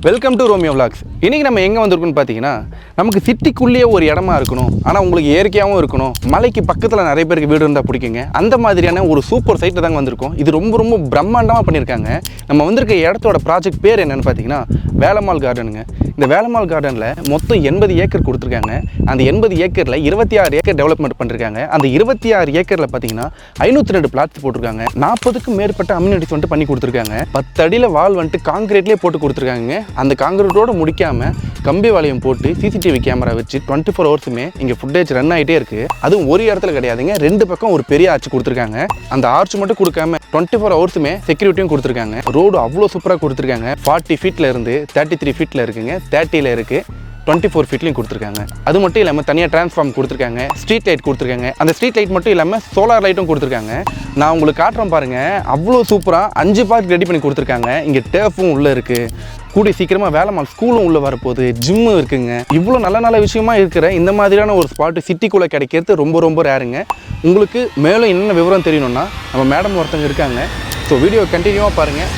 Welcome to Romeo vlogs. இன்றைக்கி நம்ம எங்கே வந்திருக்கோம்னு பார்த்தீங்கன்னா, நமக்கு சிட்டிக்குள்ளேயே ஒரு இடமா இருக்கணும், ஆனால் உங்களுக்கு இயற்கையாகவும் இருக்கணும், மலைக்கு பக்கத்தில் நிறைய பேருக்கு வீடு இருந்தால் பிடிக்குங்க. அந்த மாதிரியான ஒரு சூப்பர் சைட்டில் தாங்க வந்திருக்கோம். இது ரொம்ப பிரம்மாண்டமாக பண்ணியிருக்காங்க. நம்ம வந்திருக்க இடத்தோட ப்ராஜெக்ட் பேர் என்னென்னு பார்த்தீங்கன்னா வேலம்மாள் கார்டனுங்க. இந்த வேலம்மாள் கார்டனில் மொத்தம் 80 ஏக்கர் கொடுத்துருக்காங்க. அந்த 80 ஏக்கரில் 26 ஏக்கர் டெவலப்மெண்ட் பண்ணிருக்காங்க. அந்த 26 ஏக்கரில் பார்த்தீங்கன்னா 502 பிளாட்ஸ் போட்டிருக்காங்க. 40க்கும் மேற்பட்ட அம்யூனிட்டிஸ் வந்துட்டு பண்ணி கொடுத்துருக்காங்க. 10 அடியில் வால் வந்துட்டு காங்கிரீட்லேயே போட்டு கொடுத்துருக்காங்க. அந்த காங்கிரீட்டோடு முடிக்காமல் கம்பி வளையம் போட்டு சிசிடிவி கேமரா வச்சு 24 ஹவர்ஸுமே இங்கே ஃபுட்டேஜ் ரன் ஆகிட்டே இருக்குது. அதுவும் ஒரு இடத்துல கிடையாதுங்க, 2 பக்கம் ஒரு பெரிய ஆர்ச் கொடுத்துருக்காங்க. அந்த ஆர்ச் மட்டும் கொடுக்காம 24 ஹவர்ஸுமே செக்யூரிட்டியும் கொடுத்துருக்காங்க. ரோடு அவ்வளோ சூப்பராக கொடுத்துருக்காங்க. 40 ஃபீட்டில் இருந்து 33 ஃபீட்டில் இருக்குங்க, 30ல் இருக்குது, 24 ஃபீட்லையும் கொடுத்துருக்காங்க. அது மட்டும் இல்லாமல் தனியாக டிரான்ஸ்ஃபார்ம் கொடுத்துருக்காங்க, ஸ்ட்ரீட் லைட் கொடுத்துருக்காங்க. அந்த ஸ்ட்ரீட் லைட் மட்டும் இல்லாமல் சோலார் லைட்டும் கொடுத்துருக்காங்க. நான் உங்களுக்கு காட்டுறேன் பாருங்கள், அவ்வளோ சூப்பராக 5 பார்க் ரெடி பண்ணி கொடுத்துருக்காங்க. இங்கே டேஃபும் உள்ளே இருக்குது, கூடிய சீக்கிரமாக வேலம்மாள் ஸ்கூலும் உள்ளே வரப்போகுது, ஜிம்மும் இருக்குங்க. இவ்வளோ நல்ல விஷயமா இருக்கிற இந்த மாதிரியான ஒரு ஸ்பாட்டு சிட்டிக்குள்ளே கிடைக்கிறது ரொம்ப ரேருங்க. உங்களுக்கு மேலும் என்னென்ன விவரம் தெரியணும்னா நம்ம மேடம் ஒருத்தங்க இருக்காங்க. ஸோ வீடியோ கண்டினியூவாக பாருங்கள்.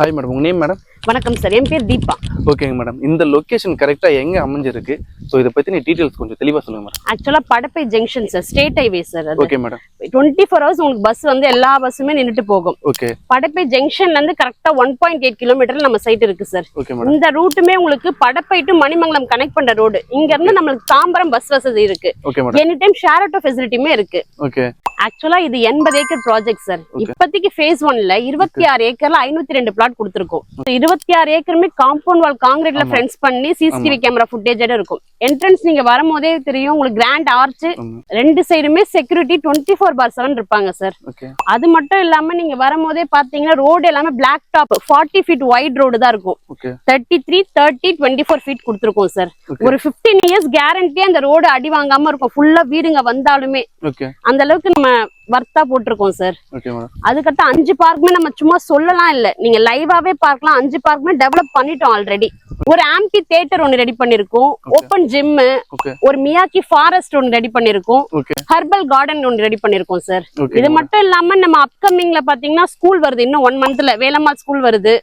ஹாய் மேடம், உங்கள் நேம் மேடம்? வணக்கம் சார், என் பேர் தீபா. ஓகேங்க மேடம், இந்த லொக்கேஷன் கரெக்டாக எங்கே அமைஞ்சிருக்கு? ஸோ இதை பற்றி டீட்டெயில்ஸ் கொஞ்சம் தெளிவாக சொல்லுங்கள் மேடம். ஆக்சுவலாக Padappai junction sir, state highway sir. Okay madam. 24 hours உங்களுக்கு பஸ் வந்து எல்லா பஸ்ஸுமே நின்றுட்டு போகும். ஓகே. படப்பை ஜங்ஷன்ல இருந்து கரெக்டா 1.8 கிலோமீட்டர் நம்ம சைட் இருக்கு சார். Okay madam. இந்த ரூட்டுமே உங்களுக்கு படப்பை டு மணிமங்கலம் கனெக்ட் பண்ற ரோடு. இங்க இருந்து நம்மளுக்கு தாம்பரம் பஸ் வசதி இருக்கு. Okay madam. Any time share auto ஃபெசிலிட்டியுமே இருக்கு. ஓகே. ஆக்சுவலா இது 80 ஏக்கர் ப்ராஜெக்ட் சார். இப்போதைக்கு ஃபேஸ் 1ல 26 ஏக்கர்ல 502 பிளாட் கொடுத்துருக்கோம். 26 ஏக்கருமே காம்பவுண்ட் வால் காங்கிரீட்ல ஃபென்ஸ் பண்ணி சிசிடிவி கேமரா ஃபுட்டேஜோட இருக்கும். என்ட்ரன்ஸ் நீங்க வரும்போதே தெரியும் உங்களுக்கு, கிராண்ட் ஆர்ச், 2 சைடுமே செக்யூரிட்டி 24/7 இருப்பாங்க சார். அது மட்டும் இல்லாம நீங்க வரும்போதே பாத்தீங்கன்னா ரோடு எல்லாமே black top 40 feet wide road தான் இருக்கும். 33, 30, 24 ஃபீட் கொடுத்துருக்கோம் சார். ஒரு 15 இயர்ஸ் கேரண்டியா அந்த ரோடு அடி வாங்காம இருக்கும். ஃபுல்லா வீடுங்க வந்தாலுமே அந்த அளவுக்கு நம்ம வர்த்தா போட்டிருக்கோம் சார். அதுக்கடுத்து 5 பார்க்குமே நம்ம சும்மா சொல்லலாம் இல்ல, நீங்க லைவாவே பார்க்கலாம். 5 பார்க்குமே டெவலப் பண்ணிட்டோம் ஆல்ரெடி. ஒரு ஆம்பி தியேட்டர் ஒன்னு ரெடி பண்ணிருக்கோம், ஓபன் ஜிம், ஒரு மியாக்கி ஃபாரஸ்ட் ஒன்னு ரெடி பண்ணிருக்கோம், ஹெர்பல் கார்டன் ஒன்னு ரெடி பண்ணிருக்கோம் சார். இது மட்டும் இல்லாம நம்ம அப்கமிங்ல பாத்தீங்கன்னா ஸ்கூல் வருது, இன்னும் 1 மந்த்ல வேலம்மாள் ஸ்கூல் வருது,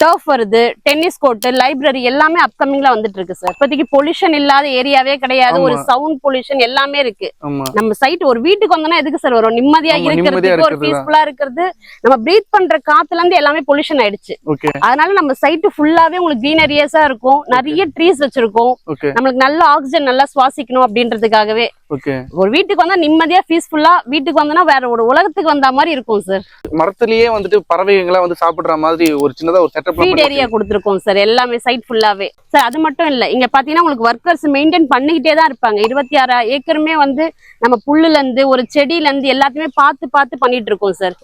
டர்ஃப் வருது, டென்னிஸ் கோர்ட், லைப்ரரி எல்லாமே அப்கமிங்ல வந்துட்டு இருக்கு சார். இப்போதைக்கு பொல்யூஷன் இல்லாத ஏரியாவே கிடையாது. ஒரு சவுண்ட் பொல்யூஷன் எல்லாமே இருக்கு. நம்ம சைட் ஒரு வீட்டுக்கு வந்தோம்னா எதுக்கு சார் வரும்? நிம்மதியா இருக்கிறதுக்கு, ஒரு பீஸ்ஃபுல்லா இருக்கிறது. நம்ம பிரீத் பண்ற காத்துல இருந்து எல்லாமே பொல்யூஷன் ஆயிடுச்சு. அதனால நம்ம சைட் ஃபுல்லாவே உங்களுக்கு கிரீனரியஸா இருக்கும். நிறைய ட்ரீஸ் வச்சிருக்கோம். நம்மளுக்கு நல்ல ஆக்சிஜன் நல்லா சுவாசிக்கணும் அப்படின்றதுக்காகவே ஒரு வீட்டுக்கு வந்தா நிம்மதியா பீஸ்ஃபுல்லா, வீட்டுக்கு வந்தோம்னா வேற ஒரு உலகத்துக்கு வந்த மாதிரி இருக்கும் சார். மரத்திலேயே வந்துட்டு பறவைகளா வந்து சாப்பிடுற மாதிரி ஒரு சின்னதா ஒரு செட்டப் ஃபீட் ஏரியா கொடுத்துருக்கோம் சார். எல்லாமே சைட் ஃபுல்லாவே சார். அது மட்டும் இல்ல, இங்க பாத்தீங்கன்னா உங்களுக்கு ஒர்க்கர்ஸ் மெயின்டைன் பண்ணிக்கிட்டே தான் இருப்பாங்க. 26 ஏக்கருமே வந்து நம்ம புல்லுல இருந்து ஒரு செடியில இருந்து எல்லாத்தையுமே பார்த்து பண்ணிட்டு இருக்கோம் சார்.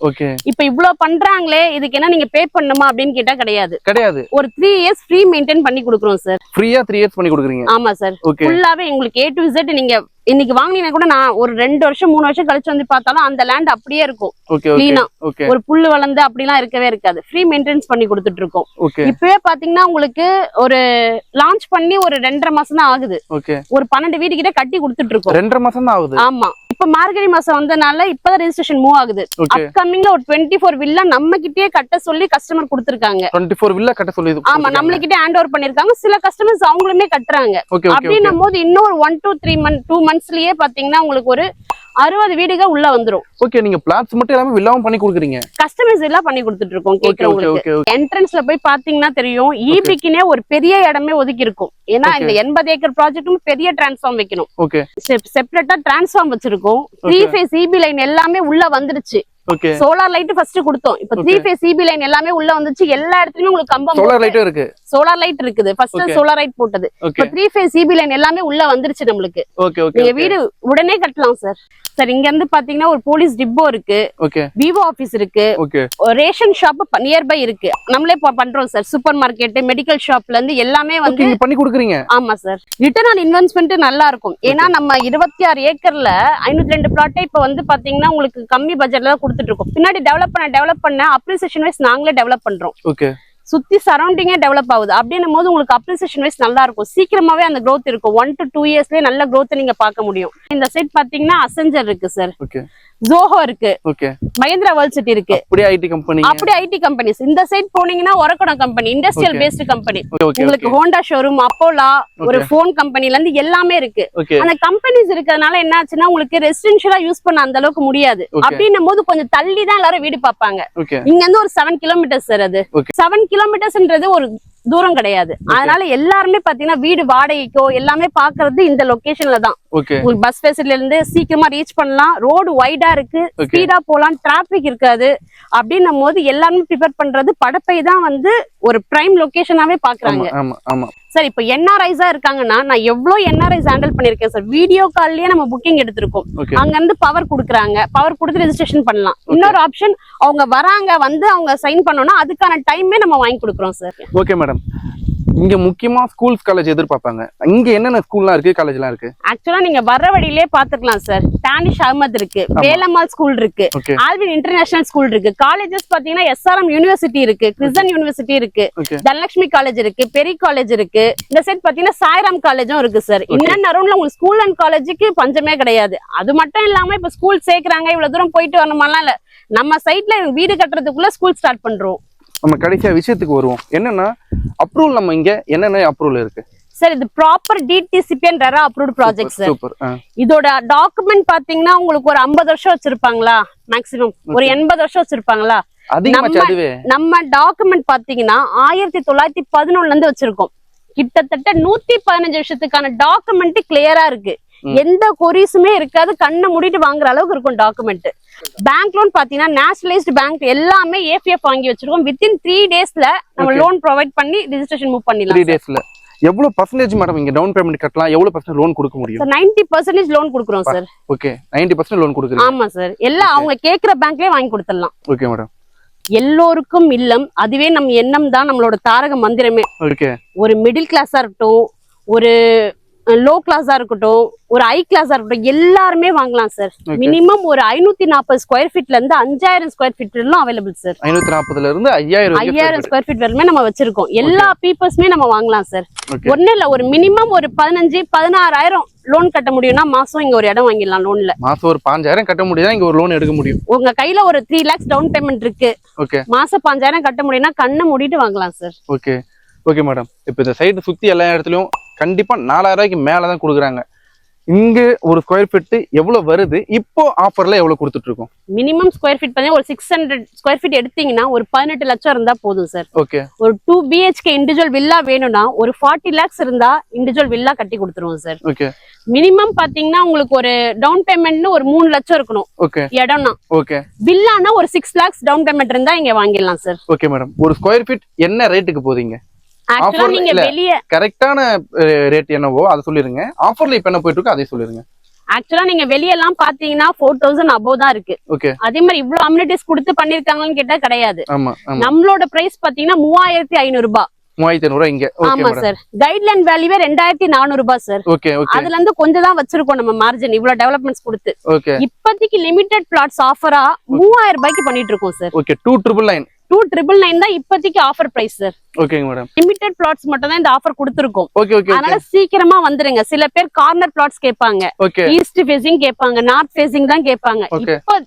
இப்ப இவ்வளவு பண்றாங்களே, இதுக்கு என்ன நீங்க பே பண்ணுமா அப்படின்னு கேட்டா கிடையாது. ஒரு 3 இயர்ஸ் ஃப்ரீ மெயின்டைன் பண்ணி கொடுக்குறோம் சார். ஃப்ரீயா 3 இயர்ஸ் பண்ணி கொடுக்குறீங்க? ஆமா சார். ஃபுல்லாவே உங்களுக்கு A to Z. நீங்க இன்னைக்கு வாங்கினீங்கன்னா கூட நான் ஒரு 2 வருஷம் 3 வருஷம் கழிச்சு வந்து பார்த்தாலும் அந்த லேண்ட் அப்படியே இருக்கும். கிளீனா ஒரு புல்லு வளர்ந்து அப்படிலாம் இருக்கவே இருக்காது. ஃப்ரீ மெயின்டெனன்ஸ் பண்ணி கொடுத்துட்டு இருக்கோம். இப்பவே பாத்தீங்கன்னா உங்களுக்கு ஒரு லான்ச் பண்ணி ஒரு 2.5 மாசம் தான் ஆகுது. ஒரு 12 வீடு கிட்ட கட்டி கொடுத்துட்டு இருக்கோம். 2.5 மாசம் தான் ஆகுது. ஆமா. இப்ப மார்கழி மாசம் வந்தனால இப்பதான் ரெஜிஸ்ட்ரேஷன் மூவ் ஆகுது. அப்கமிங்ல ஒரு 24 வில்லா நம்ம கிட்டே கட்ட சொல்லி கஸ்டமர் கொடுத்திருக்காங்க. 24 வில்லா கட்ட சொல்லி? ஆமா, நம்மள கிட்டே ஹேண்ட் ஓவர் பண்ணிருக்காங்க. சில கஸ்டமர்ஸ் அவங்களுமே கட்டுறாங்க. அப்படின்னும் போது இன்னொரு 1 to 2 மந்த்ஸ்லயே பாத்தீங்கன்னா உங்களுக்கு ஒரு 60 வீடுகள் உள்ள வந்துரும். ஓகே. நீங்க பிளாட்ஸ் மட்டும் எல்லாமே வில்லாவும் பண்ணி கொடுக்குறீங்க? கஸ்டமைஸ் எல்லாம் பண்ணி கொடுத்துட்டு இருக்கோம். கேக்குறவங்களுக்கு என்ட்ரன்ஸ்ல போய் பாத்தீங்கன்னா தெரியும், ஈபிக்குனே ஒரு பெரிய இடமே ஒதுக்கி இருக்கும். ஏன்னா இந்த 80 ஏக்கர் ப்ராஜெக்ட்டும் பெரிய டிரான்ஸ்ஃபார்ம் வைக்கணும். செப்பரேட்டா டிரான்ஸ்ஃபார்ம் வச்சிருக்கோம். 3 ஃபேஸ் ஈபி லைன் எல்லாமே உள்ள வந்துருச்சு. சோலார் லைட் ஃபர்ஸ்ட் கொடுத்தோம். இப்ப 3 ஃபேஸ் ஈபி லைன் எல்லாமே உள்ள வந்துச்சு. எல்லா இடத்துலயும் உங்களுக்கு கம்பம் சோலார் லைட் இருக்கு. சோலார் லைட் இருக்குது. ஃபர்ஸ்ட் சோலார் லைட் போட்டது. இப்ப 3 ஃபேஸ் ஈபி லைன் எல்லாமே உள்ள வந்துருச்சு நம்மளுக்கு. நீங்க வீடு உடனே கட்டலாம் சார். சார் இங்க இருந்து பாத்தீங்கன்னா ஒரு போலீஸ் டிப்போ இருக்கு, விவோ ஆபீஸ் இருக்கு, ரேஷன் ஷாப் நியர்பை இருக்கு. நம்மளே பண்றோம் சார். சூப்பர் மார்க்கெட், மெடிக்கல் ஷாப்ல இருந்து எல்லாமே வந்து பண்ணி கொடுக்குறீங்க. ஆமா சார். ரிட்டர்ன் ஆன் இன்வெஸ்ட்மெண்ட் நல்லா இருக்கும். ஏன்னா நம்ம 26 ஏக்கர்ல 502 பிளாட்டே இப்ப வந்து பாத்தீங்கன்னா உங்களுக்கு கம்மி பட்ஜெட்ல தான் கொடுத்துட்டு இருக்கோம். பின்னாடி டெவலப் பண்ண அப்ரிசியேஷன் வைஸ் நாங்களே டெவலப் பண்றோம். சுத்தி சரௌண்டிங்கே டெவலப் ஆகுது அப்படின்னும் போது உங்களுக்கு அப்ரிசியேஷன் வைஸ் நல்லா இருக்கும். சீக்கிரமாவே அந்த growth இருக்கும். 1 to 2 இயர்ஸ்லயே நல்ல growth நீங்க பார்க்க முடியும். இந்த சைட் பாத்தீங்கன்னா அசெஞ்சர் இருக்கு சார், ஓகே ஜோஹோ இருக்கு, ஓகே மஹிந்திரா வேர்ல்ட் சிட்டி இருக்கு, அப்படியே ஐடி கம்பெனி, அப்படியே ஐடி கம்பெனிஸ். இந்த சைட் போனீங்கன்னா Orakadam company, industrial based company, உங்களுக்கு ஹோண்டா ஷோரூம், அப்போலா, ஒரு போன் கம்பெனில இருந்து எல்லாமே இருக்கு. அந்த கம்பெனிஸ் இருக்கிறதுனால என்ன ஆச்சுன்னா உங்களுக்கு ரெசிடென்ஷியலா யூஸ் பண்ண அந்த அளவுக்கு முடியாது. அப்படின்னும் போது கொஞ்சம் தள்ளி தான் எல்லாரும் வீடு பார்ப்பாங்க. இங்க இருந்து ஒரு 7 கிலோமீட்டர்ஸ் சார், அது 7 கிலோமீட்டர்ஸ்ன்றது ஒரு தூரம் கிடையாது. அதனால எல்லாருமே பாத்தீங்கன்னா வீடு வாடகைக்கோ எல்லாமே பாக்குறது இந்த லொகேஷன்ல தான். உங்களுக்கு பஸ் ஃபெசிலிட்டில இருந்து சீக்கிரமா ரீச் பண்ணலாம், ரோடு வைடா இருக்கு, ஸ்பீடா போலாம், டிராபிக் இருக்காது. அப்படின்னும் போது எல்லாருமே ப்ரிப்பேர் பண்றது படப்பை தான் வந்து ஒரு பிரைம் லொகேஷனாவே பாக்குறாங்க. சார் இப்போ என்ஆர்ஐஸா இருக்காங்கன்னா நான் எவ்வளவு என்ஆர்ஐஸ் ஹேண்டில் பண்ணிருக்கேன் சார். வீடியோ கால்லயே நம்ம புக்கிங் எடுத்திருக்கோம். அங்க இருந்து பவர் குடுக்குறாங்க, பவர் கொடுத்து ரெஜிஸ்ட்ரேஷன் பண்ணலாம். இன்னொரு ஆப்ஷன் அவங்க வராங்க வந்து அவங்க சைன் பண்ணோம்னா அதுக்கான டைமே நம்ம வாங்கி கொடுக்குறோம் சார். ஓகே மேடம், இங்க முக்கியமா ஸ்கூல்ஸ் காலேஜ் எதிர்பார்ப்பாங்க. இங்க என்னென்ன ஸ்கூல்லாம் இருக்கு, காலேஜ்லாம் இருக்கு? ஆக்சுவலா நீங்க வர்ற வழியிலே பாத்துக்கலாம் சார். டானிஷ் அஹமத் இருக்கு, வேலம்மாள் ஸ்கூல் இருக்கு, ஆல்வின் இன்டர்நேஷனல் ஸ்கூல் இருக்கு. காலேஜஸ் பாத்தீங்கன்னா எஸ்ஆர்எம் யூனிவர்சிட்டி இருக்கு, கிறிஸ்டன் யூனிவர்சிட்டி இருக்கு, தனலட்சுமி காலேஜ் இருக்கு, பெரி காலேஜ் இருக்கு. இந்த சைட் பாத்தீங்கன்னா சாய்ராம் காலேஜும் இருக்கு சார். இன்னும் அரௌண்ட்ல உங்களுக்கு ஸ்கூல் அண்ட் காலேஜுக்கு பஞ்சமே கிடையாது. அது மட்டும் இல்லாம இப்ப ஸ்கூல் சேர்க்கறாங்க, இவ்வளவு தூரம் போயிட்டு வரணுமாலாம் இல்ல, நம்ம சைட்ல வீடு கட்டுறதுக்குள்ள ஸ்கூல் ஸ்டார்ட் பண்றோம். நம்ம கடைசியா விஷயத்துக்கு வருவோம். என்னன்னா அப்ரூவல், நம்ம இங்க என்னென்ன அப்ரூவல் இருக்கு சார்? இது proper DTCP and RERA approved project sir. Super. இதோட டாக்குமெண்ட் பாத்தீங்கன்னா உங்களுக்கு ஒரு 50 வருஷம் வச்சிருப்பாங்களா, மேக்ஸிமம் ஒரு 80 வருஷம் வச்சிருப்பாங்களா. நம்ம டாக்குமெண்ட் பாத்தீங்கன்னா 1911ல இருந்து வச்சிருக்கோம். கிட்டத்தட்ட 115 வருஷத்துக்கான டாக்குமெண்ட் கிளியரா இருக்கு. எந்த கொரிஸுமே இருக்காது, கண்ணை மூடிட்டு வாங்குற அளவுக்கு இருக்கும் டாக்குமெண்ட். பேங்க் லோன் பாத்தீங்கன்னா நேஷனலைஸ்ட் பேங்க் எல்லாமே ஏபிஎஃப் வாங்கி வச்சிருக்கோம். வித்தின் 3 டேஸ்ல நம்ம லோன் ப்ரொவைட் பண்ணி ரெஜிஸ்ட்ரேஷன் மூவ் பண்ணிடலாம். 3 டேஸ்ல எவ்வளவு பர்சன்டேஜ் மேடம் இங்க டவுன் பேமெண்ட் கட்டலாம்? எவ்வளவு பர்சன்ட் லோன் கொடுக்க முடியும்? 90% லோன் கொடுக்குறோம் சார். ஓகே, 90% லோன் கொடுக்குறீங்க? ஆமா சார், எல்லாம் அவங்க கேக்குற பேங்க்லயே வாங்கி கொடுத்துடலாம். Okay madam. எல்லோருக்கும் இல்லம், அதுவே நம்ம எண்ணம் தான் நம்மளோட தாரக மந்திரமே. ஓகே, ஒரு மிடில் கிளாஸா இருக்கட்டும், ஒரு லோ கிளாஸா இருக்கட்டும், ஒரு ஹை கிளாஸா இருக்கட்டும், எல்லாருமே வாங்கலாம் சார். மினிமம் ஒரு 540 ஸ்கொயர் ஃபீட்ல இருந்து 5000 ஸ்கொயர் ஃபீட் வரலும் அவைலபிள் சார். 540ல இருந்து 5000 ஸ்கொயர் ஃபீட் வரலுமே நம்ம வச்சிருக்கோம். எல்லா பீப்புள்ஸ்மே நம்ம வாங்கலாம் சார். ஒண்ணு இல்ல, ஒரு மினிமம் ஒரு 15-16,000 லோன் கட்ட முடியும்னா மாசம் இங்க ஒரு இடம் வாங்கிடலாம். லோன்ல மாசம் ஒரு 5000 கட்ட முடியுதா இங்க ஒரு லோன் எடுக்க முடியும். உங்க கையில ஒரு 3 lakhs டவுன் பேமெண்ட் இருக்கு, மாசம் 5000 கட்ட முடியும்னா கண்ணை மூடிட்டு வாங்கலாம் சார். Okay okay madam. இப்ப இந்த சைடு சுத்தி எல்லா இடத்துலயும் கண்டிப்பா 4000 ரூபாய்க்கு மேலதான் கொடுக்குறாங்க. இங்க ஒரு ஸ்கொயர் ஃபீட் எவ்வளவு வருது? இப்போ ஆஃபர்ல எவ்வளவு கொடுத்துட்டு இருக்கோம்? மினிமம் ஸ்கொயர் ஃபீட் பண்ணி ஒரு 600 ஸ்கொயர் ஃபீட் எடுத்தீங்கன்னா ஒரு 18 லட்சம் இருந்தா போதும் சார். ஓகே, ஒரு 2 BHK இண்டிவிஜுவல் வில்லா வேணும்னா ஒரு 40 lakhs இருந்தா இண்டிவிஜுவல் வில்லா கட்டி கொடுத்துருவோம் சார். ஓகே, மினிமம் பாத்தீங்கன்னா உங்களுக்கு ஒரு டவுன் பேமெண்ட் ஒரு 3 லட்சம் இருக்கணும். ஓகே, இடம்னா. ஓகே, வில்லானா ஒரு 6 lakhs டவுன் பேமெண்ட் இருந்தா இங்க வாங்கிடலாம் சார். Okay madam. ஒரு ஸ்கொயர் ஃபீட் என்ன ரேட்டுக்கு போகுதுங்க? ஆக்சுவலா நீங்க வெளிய கரெக்டான ரேட் என்னவோ அதை சொல்லிருங்க. ஆஃபர்ல இப்ப என்ன போயிட்டு இருக்கு அதை சொல்லிருங்க. ஆக்சுவலா நீங்க வெளியெல்லாம் பாத்தீங்கன்னா 4000 above தான் இருக்கு. ஓகே, அதே மாதிரி இவ்ளோ அம்யூனிட்டிஸ் கொடுத்து பண்ணிருக்காங்கன்னு கேட்டா கிடையாது. ஆமா, நம்மளோட பிரைஸ் பாத்தீங்கன்னா 3500 ரூபாய். 3500 ரூபாய் இங்க. ஆமா சார். கைட்லைன் வேல்யூவே 2400 ரூபாய் சார். Okay, okay. அதுல இருந்து கொஞ்சம் தான் வச்சிருக்கோம் நம்ம மார்ஜின், இவ்ளோ டெவலப்மெண்ட்ஸ் கொடுத்து. ஓகே, இப்போதைக்கு லிமிடெட் பிளாட்ஸ் ஆஃபரா 3000 ரூபாய்க்கு பண்ணிட்டு இருக்கோம் சார். ஓகே, 2999 2999 தான் இப்போதைக்கு ஆஃபர் பிரைஸ் சார். ஓகேங்க மேடம். லிமிடெட் பிளாட்ஸ் மட்டும் தான் இந்த ஆஃபர் கொடுத்திருக்கோம். Okay, okay. அதனால சீக்கிரமா வந்துருங்க. சில பேர் கார்னர் பிளாட்ஸ் கேட்பாங்க, ஈஸ்ட் ஃபேசிங் கேட்பாங்க, நார்த் ஃபேசிங் தான் கேட்பாங்க. இப்போ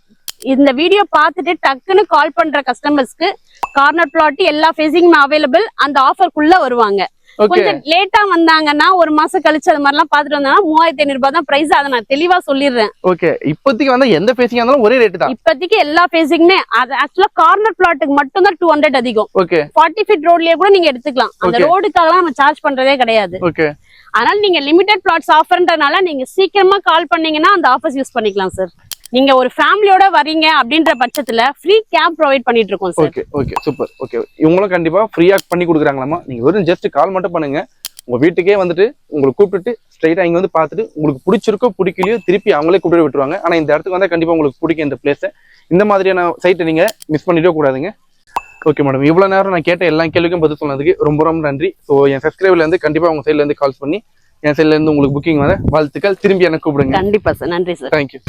இந்த வீடியோ பார்த்துட்டு டக்குன்னு கால் பண்ற கஸ்டமர்ஸ்க்கு கார்னர் பிளாட் எல்லா ஃபேசிங்குமே அவைலபிள். அந்த ஆஃபர்க்குள்ள வருவாங்க. கொஞ்சம் லேட்டா வந்தாங்கன்னா ஒரு மாசம் கழிச்சு அது மாதிரிலாம் பாத்துட்டு வந்தாங்கன்னா 3500 ரூபாய் தான் பிரைஸ். அதை நான் தெளிவா சொல்லிடுறேன். ஓகே, இப்போதைக்கு வந்து எந்த ஃபேசிங்கா இருந்தாலும் ஒரே ரேட் தான். இப்போதைக்கு எல்லா ஃபேசிங்குமே. அது ஆக்சுவலா கார்னர் பிளாட்டுக்கு மட்டும் தான் 200 அதிகம். ஓகே, 40 feet ரோட்லயே கூட நீங்க எடுத்துக்கலாம். அந்த ரோடுக்காக நம்ம சார்ஜ் பண்றதே கிடையாது. ஓகே, அதனால நீங்க லிமிடெட் பிளாட்ஸ் ஆஃபர்ன்றனால நீங்க சீக்கிரமா கால் பண்ணீங்கன்னா அந்த ஆஃபர்ஸ் யூஸ் பண்ணிக்கலாம் சார். நீங்க ஒரு ஃபேமிலியோட வரீங்க அப்படின்ற பட்சத்துல ஃப்ரீ கேப் ப்ரொவைட் பண்ணிட்டு இருக்கோம் sir. Okay, okay, super. Okay, இவங்களும் கண்டிப்பா ஃப்ரீயா பண்ணி கொடுக்குறாங்களாமா? நீங்க வெறும் ஜஸ்ட் கால் மட்டும் பண்ணுங்க. உங்க வீட்டுக்கே வந்துட்டு உங்களை கூப்பிட்டுட்டு ஸ்ட்ரைட்டா இங்க வந்து பார்த்துட்டு உங்களுக்கு பிடிச்சிருக்கோ பிடிக்கலையோ திருப்பி அவங்களே கூப்பிட்டு விட்டுருவாங்க. ஆனா இந்த இடத்துக்கு வந்தா கண்டிப்பா உங்களுக்கு பிடிக்கும் இந்த பிளேஸ். இந்த மாதிரியான சைட்டை நீங்க மிஸ் பண்ணிடவே கூடாதுங்க. ஓகே மேடம், இவ்வளவு நேரம் நான் கேட்ட எல்லா கேள்விக்கும் பதில் சொன்னதுக்கு ரொம்ப ரொம்ப நன்றி. ஸோ என் சப்ஸ்கிரைபர்ல இருந்து கண்டிப்பா உங்க சைட்ல இருந்து கால்ஸ் பண்ணி என் சைட்ல இருந்து உங்களுக்கு புக்கிங் வர வாழ்த்துக்கள். திரும்பி எனக்கு கூப்பிடுங்க. கண்டிப்பா சார். நன்றி சார். தேங்க்யூ.